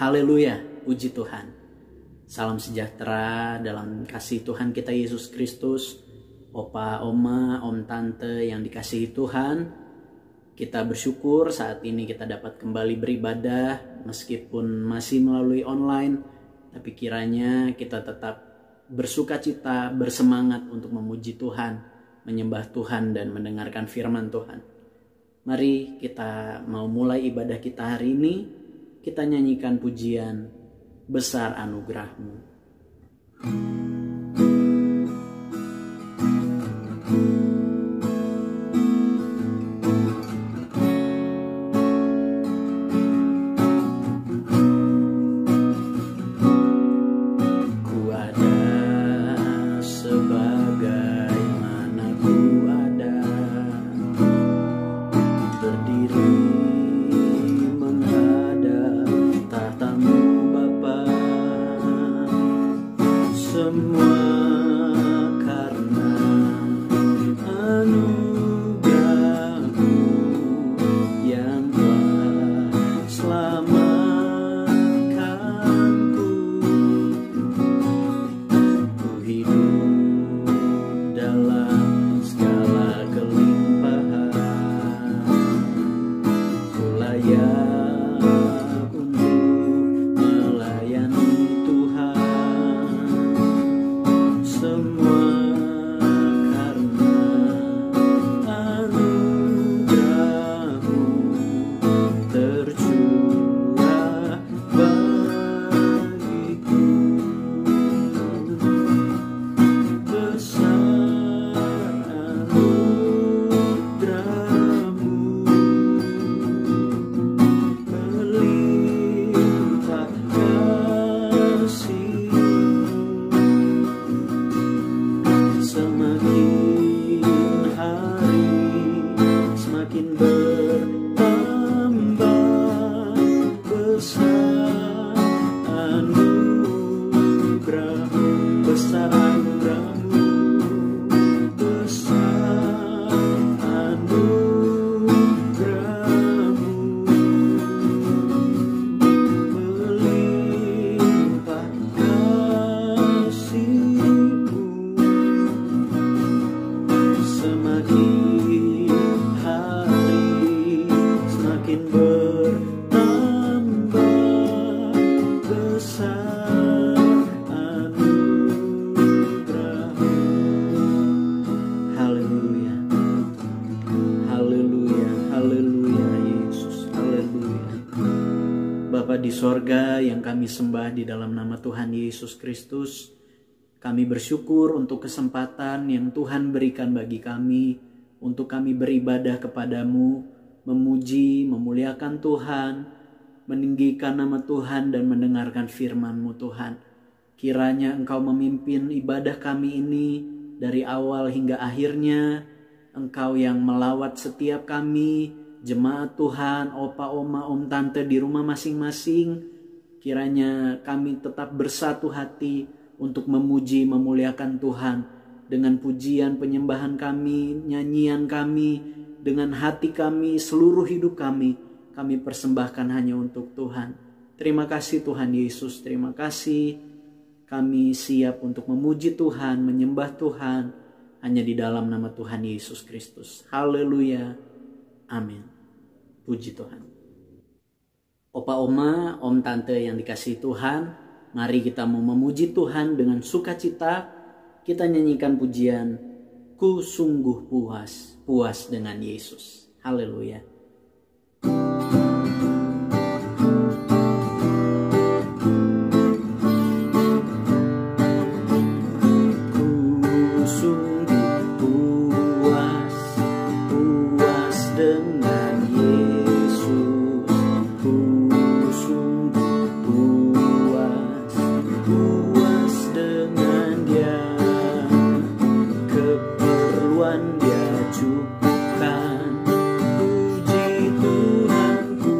Haleluya, puji Tuhan. Salam sejahtera dalam kasih Tuhan kita Yesus Kristus. Opa, oma, om, tante yang dikasihi Tuhan. Kita bersyukur saat ini kita dapat kembali beribadah meskipun masih melalui online. Tapi kiranya kita tetap bersuka cita, bersemangat untuk memuji Tuhan, menyembah Tuhan dan mendengarkan firman Tuhan. Mari kita mau mulai ibadah kita hari ini. Kita nyanyikan pujian Besar Anugerah-Mu. Ku ada sebagaimana ku ada, berdiri menghadap tahta-Mu Bapa. Semua karena anugerah-Mu yang telah selamatkanku. Ku hidup dalam segala kelimpahan, ku layak untuk melayani Tuhan. Semua karena anugerah-Mu tercurah bagiku. Besar anugerah-Mu, melimpah kasih-Mu. Semakin hari semakin bertambah besar anugerah-Mu, besar anugerah-Mu, besar anugerah-Mu, melimpah kasih-Mu. Semakin hari semakin bertambah besar anugerah-Mu. Haleluya, haleluya, haleluya Yesus, haleluya. Bapa di sorga yang kami sembah di dalam nama Tuhan Yesus Kristus, kami bersyukur untuk kesempatan yang Tuhan berikan bagi kami untuk kami beribadah kepadamu, memuji, memuliakan Tuhan, meninggikan nama Tuhan dan mendengarkan firman-Mu Tuhan. Kiranya Engkau memimpin ibadah kami ini dari awal hingga akhirnya. Engkau yang melawat setiap kami, jemaat Tuhan, opa, oma, om, tante di rumah masing-masing. Kiranya kami tetap bersatu hati untuk memuji, memuliakan Tuhan dengan pujian, penyembahan kami, nyanyian kami, dengan hati kami, seluruh hidup kami persembahkan hanya untuk Tuhan. Terima kasih Tuhan Yesus, terima kasih. Kami siap untuk memuji Tuhan, menyembah Tuhan hanya di dalam nama Tuhan Yesus Kristus. Haleluya, amin. Puji Tuhan. Opa, oma, om, tante yang dikasihi Tuhan, mari kita mau memuji Tuhan dengan sukacita. Kita nyanyikan pujian Ku Sungguh Puas, puas dengan Yesus. Haleluya. Ku sungguh puas, puas dengan Yesus. Ku sungguh puas, puas dengan Dia. Keperluan Dia cukupkan. Puji Tuhanku,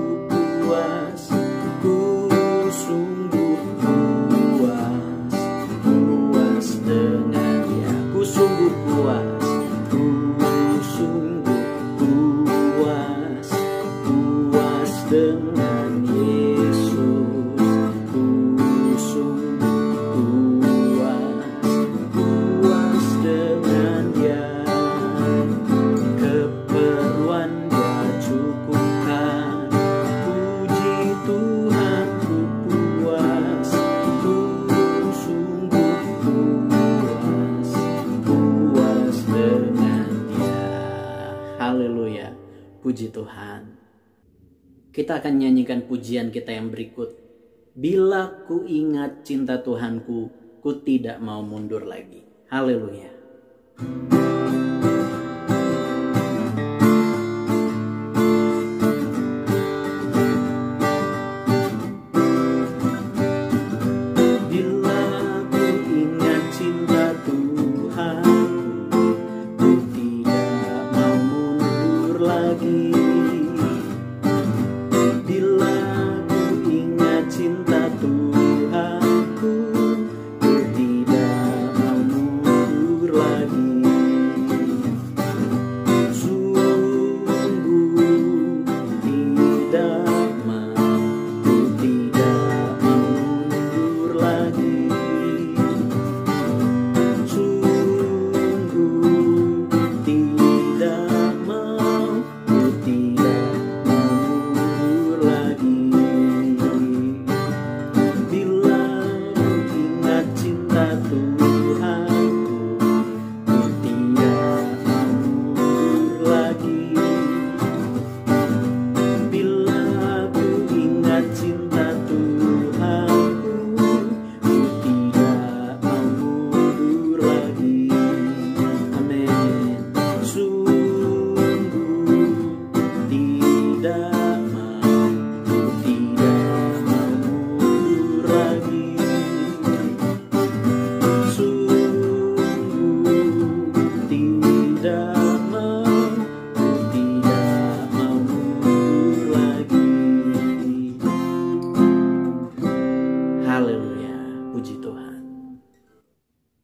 Haleluya, puji Tuhan. Kita akan nyanyikan pujian kita yang berikut. Bila ku ingat cinta Tuhanku, ku tidak mau mundur lagi. Haleluya.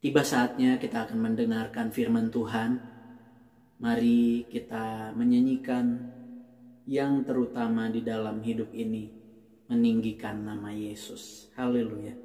Tiba saatnya kita akan mendengarkan firman Tuhan. Mari kita menyanyikan yang terutama di dalam hidup ini, meninggikan nama Yesus. Haleluya.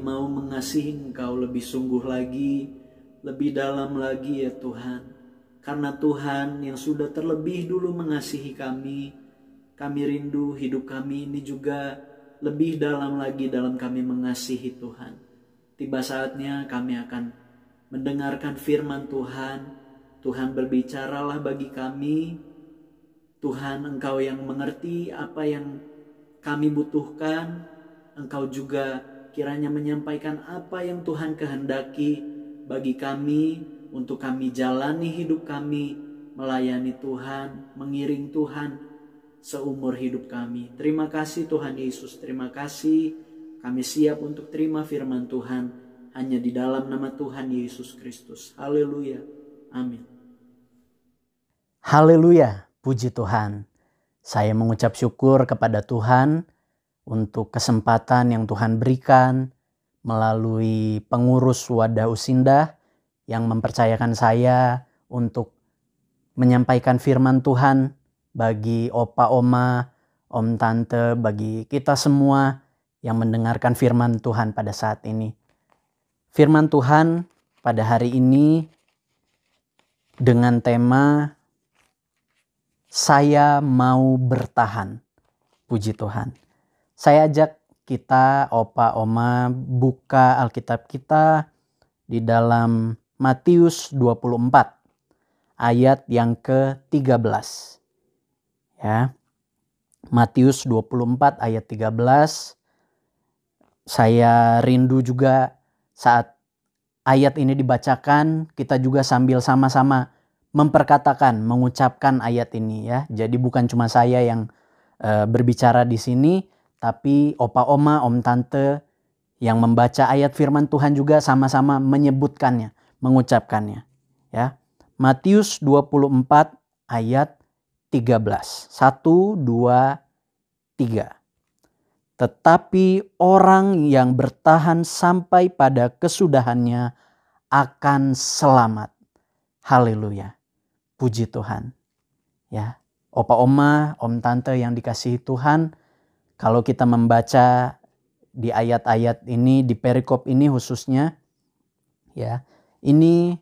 mau mengasihi Engkau lebih sungguh lagi, lebih dalam lagi ya Tuhan. Karena Tuhan yang sudah terlebih dulu mengasihi kami rindu hidup kami ini juga lebih dalam lagi dalam kami mengasihi Tuhan. Tiba saatnya kami akan mendengarkan firman Tuhan. Tuhan berbicaralah bagi kami. Tuhan, Engkau yang mengerti apa yang kami butuhkan. Engkau juga kiranya menyampaikan apa yang Tuhan kehendaki bagi kami, untuk kami jalani hidup kami, melayani Tuhan, mengiring Tuhan seumur hidup kami. Terima kasih Tuhan Yesus, terima kasih. Kami siap untuk terima firman Tuhan hanya di dalam nama Tuhan Yesus Kristus. Haleluya. Amin. Haleluya, puji Tuhan. Saya mengucap syukur kepada Tuhan untuk kesempatan yang Tuhan berikan melalui pengurus Wadah Usindah yang mempercayakan saya untuk menyampaikan firman Tuhan bagi opa, oma, om, tante, bagi kita semua yang mendengarkan firman Tuhan pada saat ini. Firman Tuhan pada hari ini dengan tema saya mau bertahan. Puji Tuhan. Saya ajak kita, opa, oma, buka Alkitab kita di dalam Matius 24 ayat yang ke-13. Ya. Matius 24 ayat 13. Saya rindu juga saat ayat ini dibacakan, kita juga sambil sama-sama memperkatakan, mengucapkan ayat ini ya. Jadi bukan cuma saya yang berbicara di sini, tapi opa, oma, om, tante yang membaca ayat firman Tuhan juga sama-sama menyebutkannya, mengucapkannya. Ya. Matius 24 ayat 13. 1, 2, 3. Tetapi orang yang bertahan sampai pada kesudahannya akan selamat. Haleluya. Puji Tuhan. Ya, opa, oma, om, tante yang dikasihi Tuhan, kalau kita membaca di ayat-ayat ini, di perikop ini khususnya, ya, ini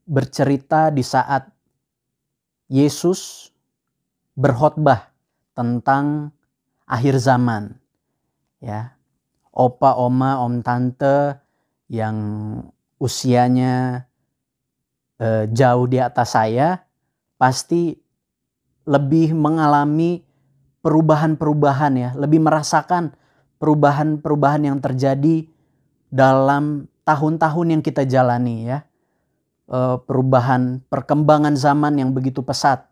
bercerita di saat Yesus berkhotbah tentang akhir zaman. Ya, opa, oma, om, tante yang usianya jauh di atas saya pasti lebih mengalami perubahan-perubahan ya, lebih merasakan perubahan-perubahan yang terjadi dalam tahun-tahun yang kita jalani ya. Perubahan perkembangan zaman yang begitu pesat.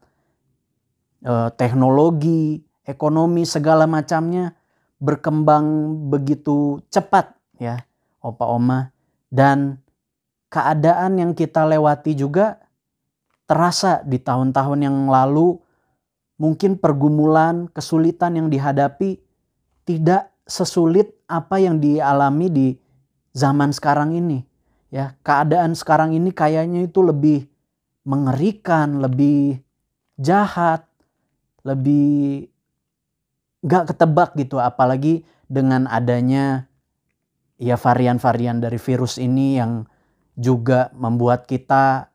Teknologi, ekonomi segala macamnya berkembang begitu cepat ya, opa, oma, dan keadaan yang kita lewati juga terasa di tahun-tahun yang lalu. Mungkin pergumulan, kesulitan yang dihadapi tidak sesulit apa yang dialami di zaman sekarang ini. Ya, keadaan sekarang ini kayaknya itu lebih mengerikan, lebih jahat, lebih gak ketebak gitu. Apalagi dengan adanya ya varian-varian dari virus ini yang juga membuat kita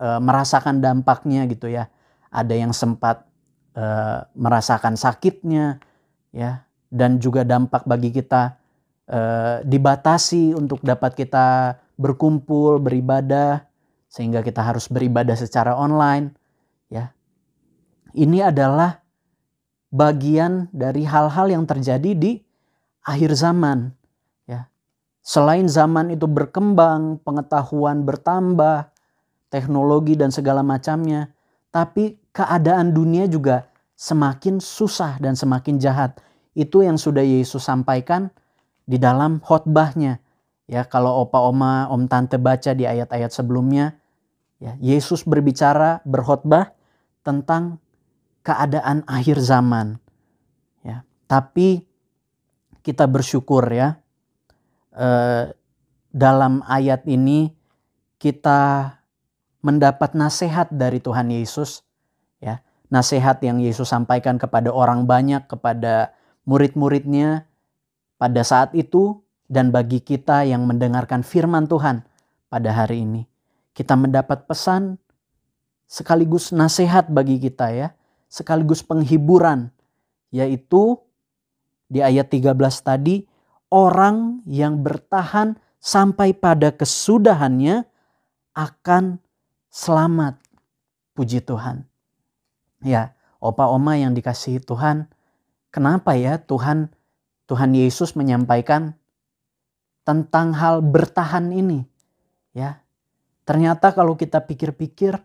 merasakan dampaknya gitu ya. Ada yang sempat merasakan sakitnya ya, dan juga dampak bagi kita dibatasi untuk dapat kita berkumpul, beribadah, sehingga kita harus beribadah secara online ya. Ini adalah bagian dari hal-hal yang terjadi di akhir zaman ya. Selain zaman itu berkembang, pengetahuan bertambah, teknologi dan segala macamnya, tapi keadaan dunia juga semakin susah dan semakin jahat. Itu yang sudah Yesus sampaikan di dalam khotbahnya. Ya, kalau opa, oma, om, tante baca di ayat-ayat sebelumnya, ya, Yesus berbicara, berkhotbah tentang keadaan akhir zaman. Ya, tapi kita bersyukur ya, dalam ayat ini kita mendapat nasihat dari Tuhan Yesus, ya, nasihat yang Yesus sampaikan kepada orang banyak, kepada murid-muridnya pada saat itu dan bagi kita yang mendengarkan firman Tuhan pada hari ini. Kita mendapat pesan sekaligus nasihat bagi kita ya, sekaligus penghiburan, yaitu di ayat 13 tadi, orang yang bertahan sampai pada kesudahannya akan selamat. Puji Tuhan. Ya, opa oma yang dikasihi Tuhan, kenapa ya Tuhan Yesus menyampaikan tentang hal bertahan ini? Ya, ternyata kalau kita pikir-pikir,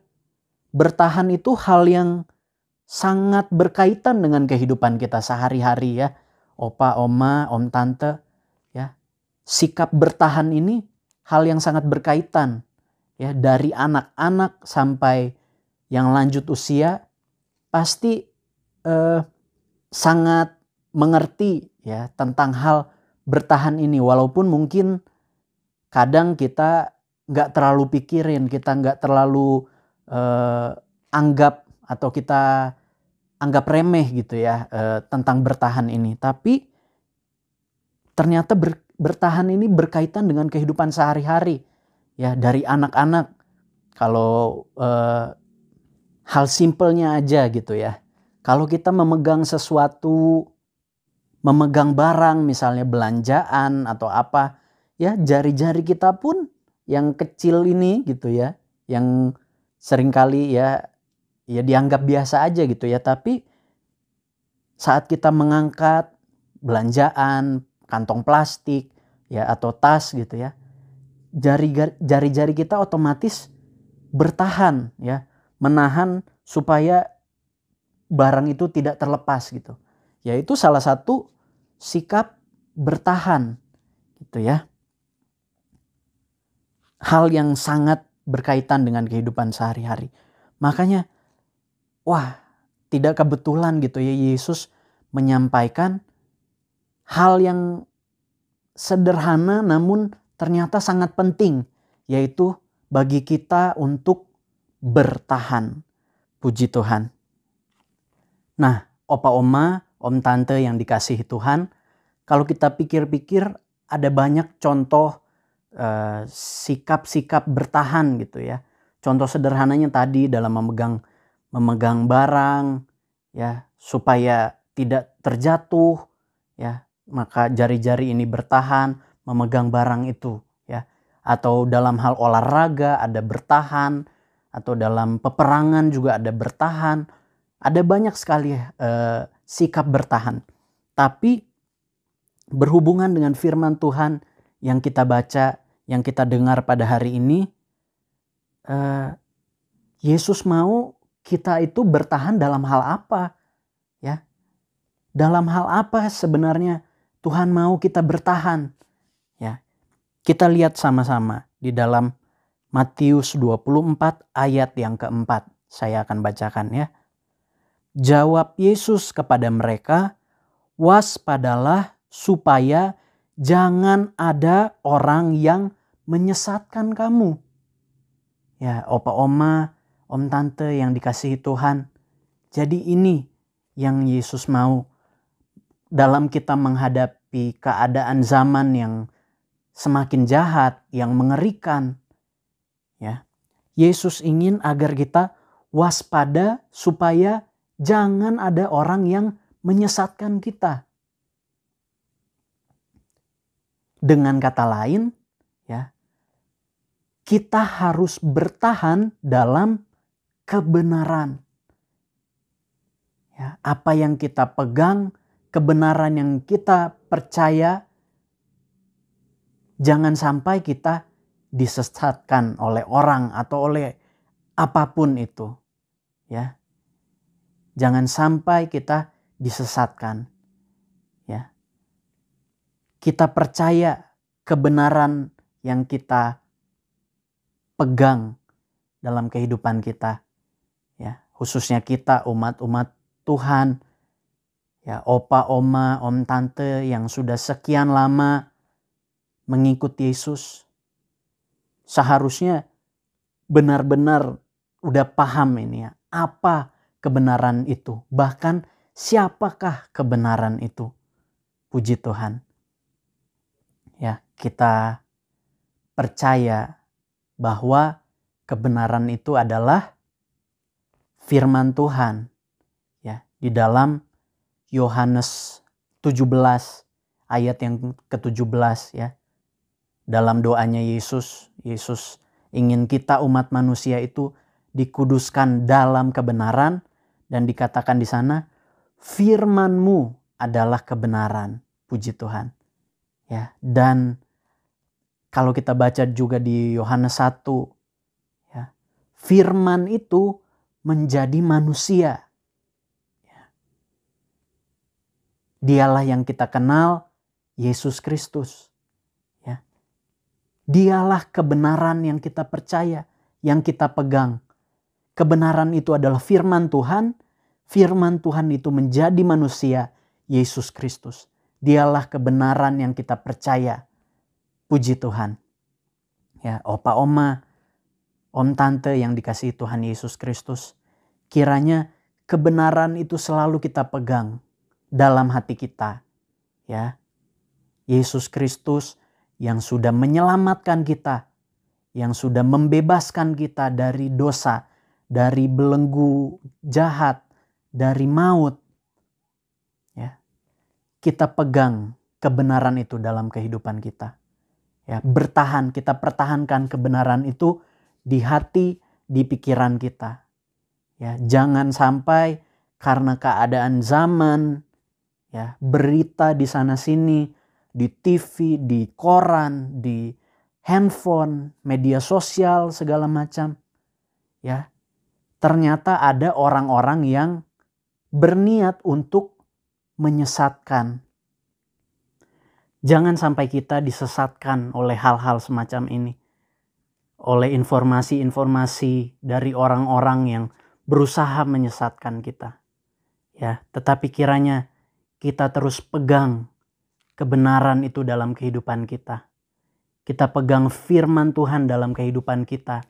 bertahan itu hal yang sangat berkaitan dengan kehidupan kita sehari-hari ya. Opa, oma, om, tante, ya. Sikap bertahan ini hal yang sangat berkaitan ya, dari anak-anak sampai yang lanjut usia pasti sangat mengerti ya tentang hal bertahan ini, walaupun mungkin kadang kita nggak terlalu pikirin, kita nggak terlalu anggap atau kita anggap remeh gitu ya tentang bertahan ini. Tapi ternyata bertahan ini berkaitan dengan kehidupan sehari-hari ya, dari anak-anak. Kalau hal simpelnya aja gitu ya, kalau kita memegang sesuatu, memegang barang misalnya belanjaan atau apa ya, jari-jari kita pun yang kecil ini gitu ya, yang seringkali ya dianggap biasa aja gitu ya, tapi saat kita mengangkat belanjaan, kantong plastik ya atau tas gitu ya, jari-jari kita otomatis bertahan ya, menahan supaya barang itu tidak terlepas gitu. Yaitu salah satu sikap bertahan gitu ya. Hal yang sangat berkaitan dengan kehidupan sehari-hari. Makanya wah, tidak kebetulan gitu ya Yesus menyampaikan hal yang sederhana namun ternyata sangat penting, yaitu bagi kita untuk bertahan. Puji Tuhan. Nah, opa oma, om tante yang dikasihi Tuhan, kalau kita pikir-pikir ada banyak contoh sikap-sikap bertahan gitu ya. Contoh sederhananya tadi dalam memegang barang ya, supaya tidak terjatuh ya, maka jari-jari ini bertahan memegang barang itu ya. Atau dalam hal olahraga ada bertahan, atau dalam peperangan juga ada bertahan. Ada banyak sekali sikap bertahan. Tapi berhubungan dengan firman Tuhan yang kita baca, yang kita dengar pada hari ini, Yesus mau kita itu bertahan dalam hal apa? Ya. Dalam hal apa sebenarnya Tuhan mau kita bertahan? Ya. Kita lihat sama-sama di dalam Matius 24 ayat yang keempat. Saya akan bacakan ya. Jawab Yesus kepada mereka, waspadalah supaya jangan ada orang yang menyesatkan kamu. Ya, opa oma, om tante yang dikasihi Tuhan. Jadi ini yang Yesus mau dalam kita menghadapi keadaan zaman yang semakin jahat, yang mengerikan. Ya. Yesus ingin agar kita waspada supaya jangan ada orang yang menyesatkan kita. Dengan kata lain, ya, kita harus bertahan dalam kebenaran. Ya, apa yang kita pegang, kebenaran yang kita percaya, jangan sampai kita disesatkan oleh orang atau oleh apapun itu. Ya. Jangan sampai kita disesatkan. Ya. Kita percaya kebenaran yang kita pegang dalam kehidupan kita. Ya, khususnya kita umat-umat Tuhan. Ya, opa, oma, om, tante yang sudah sekian lama mengikuti Yesus. Seharusnya benar-benar udah paham ini ya, apa kebenaran itu. Bahkan siapakah kebenaran itu. Puji Tuhan. Ya, kita percaya bahwa kebenaran itu adalah firman Tuhan. Ya, di dalam Yohanes 17 ayat yang ke-17 ya. Dalam doanya Yesus ingin kita umat manusia itu dikuduskan dalam kebenaran, dan dikatakan di sana, firman-Mu adalah kebenaran. Puji Tuhan. Ya, dan kalau kita baca juga di Yohanes 1, ya, firman itu menjadi manusia. Ya. Dialah yang kita kenal, Yesus Kristus. Ya. Dialah kebenaran yang kita percaya, yang kita pegang. Kebenaran itu adalah firman Tuhan itu menjadi manusia, Yesus Kristus. Dialah kebenaran yang kita percaya. Puji Tuhan. Ya, opa oma, om tante yang dikasihi Tuhan Yesus Kristus, kiranya kebenaran itu selalu kita pegang dalam hati kita. Ya. Yesus Kristus yang sudah menyelamatkan kita, yang sudah membebaskan kita dari dosa, dari belenggu jahat, dari maut. Ya. Kita pegang kebenaran itu dalam kehidupan kita. Ya, kita pertahankan kebenaran itu di hati, di pikiran kita. Ya, jangan sampai karena keadaan zaman, ya, berita di sana sini, di TV, di koran, di handphone, media sosial segala macam, ya, ternyata ada orang-orang yang berniat untuk menyesatkan. Jangan sampai kita disesatkan oleh hal-hal semacam ini. Oleh informasi-informasi dari orang-orang yang berusaha menyesatkan kita. Ya, tetapi kiranya kita terus pegang kebenaran itu dalam kehidupan kita. Kita pegang firman Tuhan dalam kehidupan kita.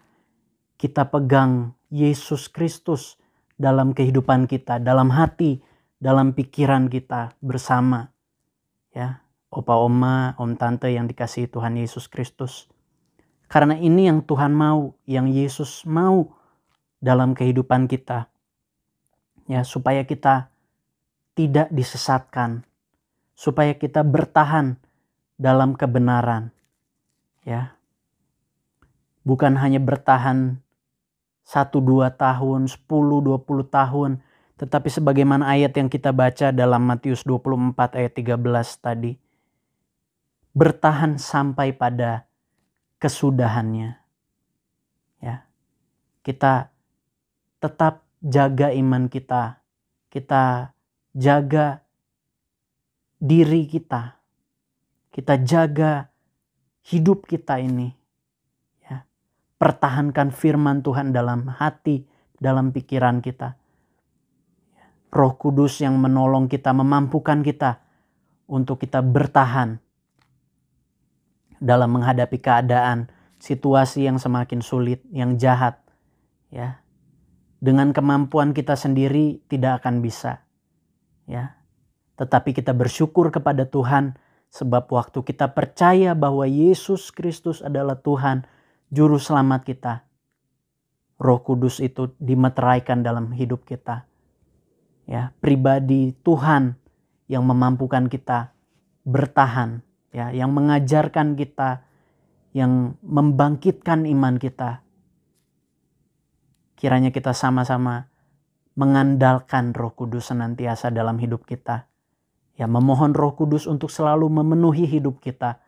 Kita pegang Yesus Kristus dalam kehidupan kita, dalam hati, dalam pikiran kita bersama. Ya. Opa oma, om tante yang dikasihi Tuhan Yesus Kristus. Karena ini yang Tuhan mau, yang Yesus mau dalam kehidupan kita. Ya, supaya kita tidak disesatkan, supaya kita bertahan dalam kebenaran. Ya. Bukan hanya bertahan 1-2 tahun, 10-20 tahun, tetapi sebagaimana ayat yang kita baca dalam Matius 24 ayat 13 tadi. Bertahan sampai pada kesudahannya. Ya. Kita tetap jaga iman kita. Kita jaga diri kita. Kita jaga hidup kita ini. Ya. Pertahankan firman Tuhan dalam hati, dalam pikiran kita. Roh Kudus yang menolong kita, memampukan kita untuk kita bertahan dalam menghadapi keadaan, situasi yang semakin sulit, yang jahat. Ya. Dengan kemampuan kita sendiri tidak akan bisa. Ya. Tetapi kita bersyukur kepada Tuhan sebab waktu kita percaya bahwa Yesus Kristus adalah Tuhan, juru selamat kita, Roh Kudus itu dimeteraikan dalam hidup kita. Ya, pribadi Tuhan yang memampukan kita bertahan. Ya, yang mengajarkan kita, yang membangkitkan iman kita. Kiranya kita sama-sama mengandalkan Roh Kudus senantiasa dalam hidup kita. Ya, memohon Roh Kudus untuk selalu memenuhi hidup kita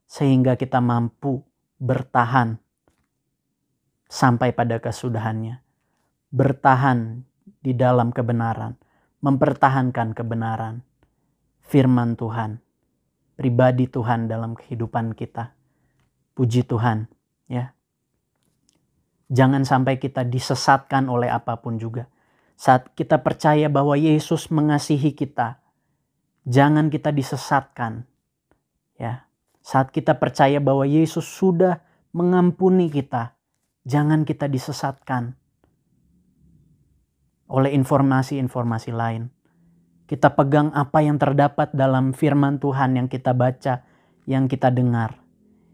sehingga kita mampu bertahan sampai pada kesudahannya. Bertahan di dalam kebenaran, mempertahankan kebenaran firman Tuhan. Pribadi Tuhan dalam kehidupan kita. Puji Tuhan, ya. Jangan sampai kita disesatkan oleh apapun juga. Saat kita percaya bahwa Yesus mengasihi kita, jangan kita disesatkan. Ya. Saat kita percaya bahwa Yesus sudah mengampuni kita, jangan kita disesatkan oleh informasi-informasi lain. Kita pegang apa yang terdapat dalam firman Tuhan yang kita baca, yang kita dengar.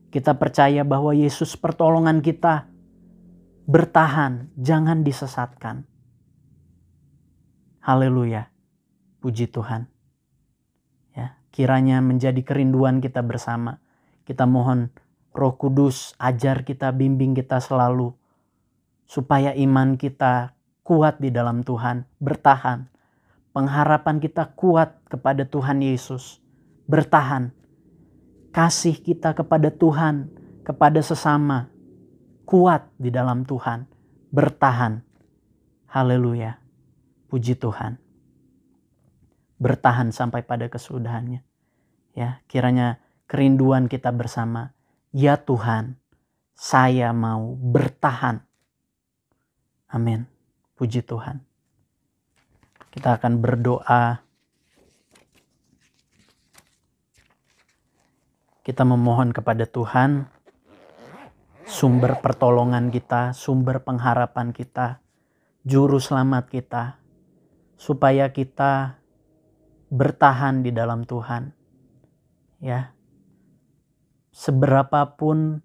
Kita percaya bahwa Yesus pertolongan kita. Bertahan, jangan disesatkan. Haleluya, puji Tuhan. Ya, kiranya menjadi kerinduan kita bersama. Kita mohon Roh Kudus ajar kita, bimbing kita selalu. Supaya iman kita kuat di dalam Tuhan, bertahan. Pengharapan kita kuat kepada Tuhan Yesus, bertahan. Kasih kita kepada Tuhan, kepada sesama, kuat di dalam Tuhan, bertahan. Haleluya, puji Tuhan. Bertahan sampai pada kesudahannya. Ya, kiranya kerinduan kita bersama. Ya Tuhan, saya mau bertahan. Amin. Puji Tuhan. Kita akan berdoa. Kita memohon kepada Tuhan, sumber pertolongan kita, sumber pengharapan kita, juru selamat kita, supaya kita bertahan di dalam Tuhan. Ya. Seberapapun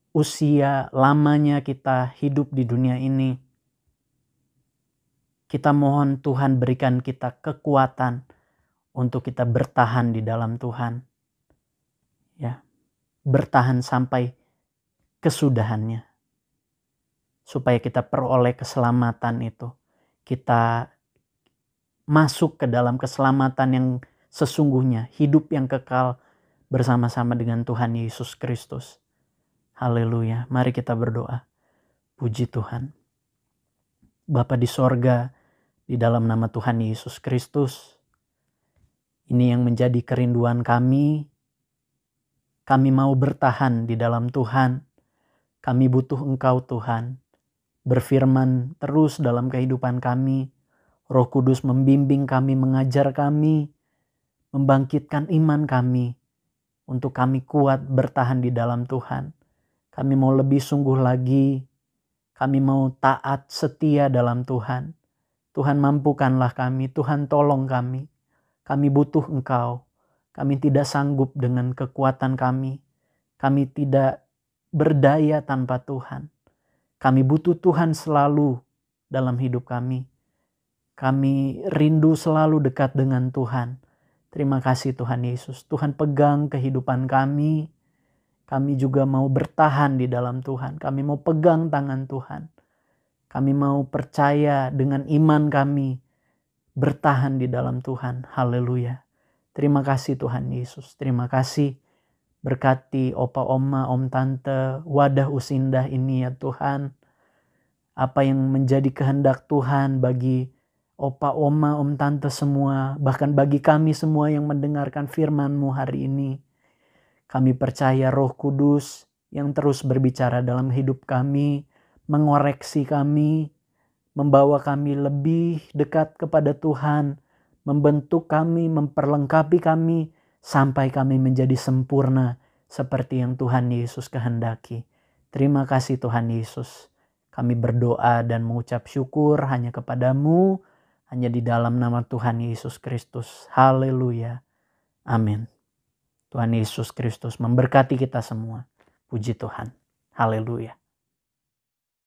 usia lamanya kita hidup di dunia ini, kita mohon Tuhan berikan kita kekuatan untuk kita bertahan di dalam Tuhan. Ya. Bertahan sampai kesudahannya. Supaya kita peroleh keselamatan itu. Kita masuk ke dalam keselamatan yang sesungguhnya. Hidup yang kekal bersama-sama dengan Tuhan Yesus Kristus. Haleluya. Mari kita berdoa. Puji Tuhan. Bapa di sorga, di dalam nama Tuhan Yesus Kristus. Ini yang menjadi kerinduan kami. Kami mau bertahan di dalam Tuhan. Kami butuh Engkau Tuhan. Berfirman terus dalam kehidupan kami. Roh Kudus membimbing kami, mengajar kami. Membangkitkan iman kami. Untuk kami kuat bertahan di dalam Tuhan. Kami mau lebih sungguh lagi. Kami mau taat setia dalam Tuhan. Tuhan mampukanlah kami. Tuhan tolong kami. Kami butuh Engkau. Kami tidak sanggup dengan kekuatan kami. Kami tidak berdaya tanpa Tuhan. Kami butuh Tuhan selalu dalam hidup kami. Kami rindu selalu dekat dengan Tuhan. Terima kasih Tuhan Yesus. Tuhan pegang kehidupan kami. Kami juga mau bertahan di dalam Tuhan. Kami mau pegang tangan Tuhan. Kami mau percaya dengan iman kami. Bertahan di dalam Tuhan. Haleluya. Terima kasih Tuhan Yesus. Terima kasih. Berkati opa, oma, om, tante, wadah usindah ini ya Tuhan. Apa yang menjadi kehendak Tuhan bagi opa, oma, om, tante semua. Bahkan bagi kami semua yang mendengarkan firman-Mu hari ini. Kami percaya Roh Kudus yang terus berbicara dalam hidup kami. Mengoreksi kami. Membawa kami lebih dekat kepada Tuhan. Membentuk kami, memperlengkapi kami, sampai kami menjadi sempurna seperti yang Tuhan Yesus kehendaki. Terima kasih Tuhan Yesus. Kami berdoa dan mengucap syukur hanya kepadamu, hanya di dalam nama Tuhan Yesus Kristus. Haleluya. Amin. Tuhan Yesus Kristus memberkati kita semua. Puji Tuhan. Haleluya.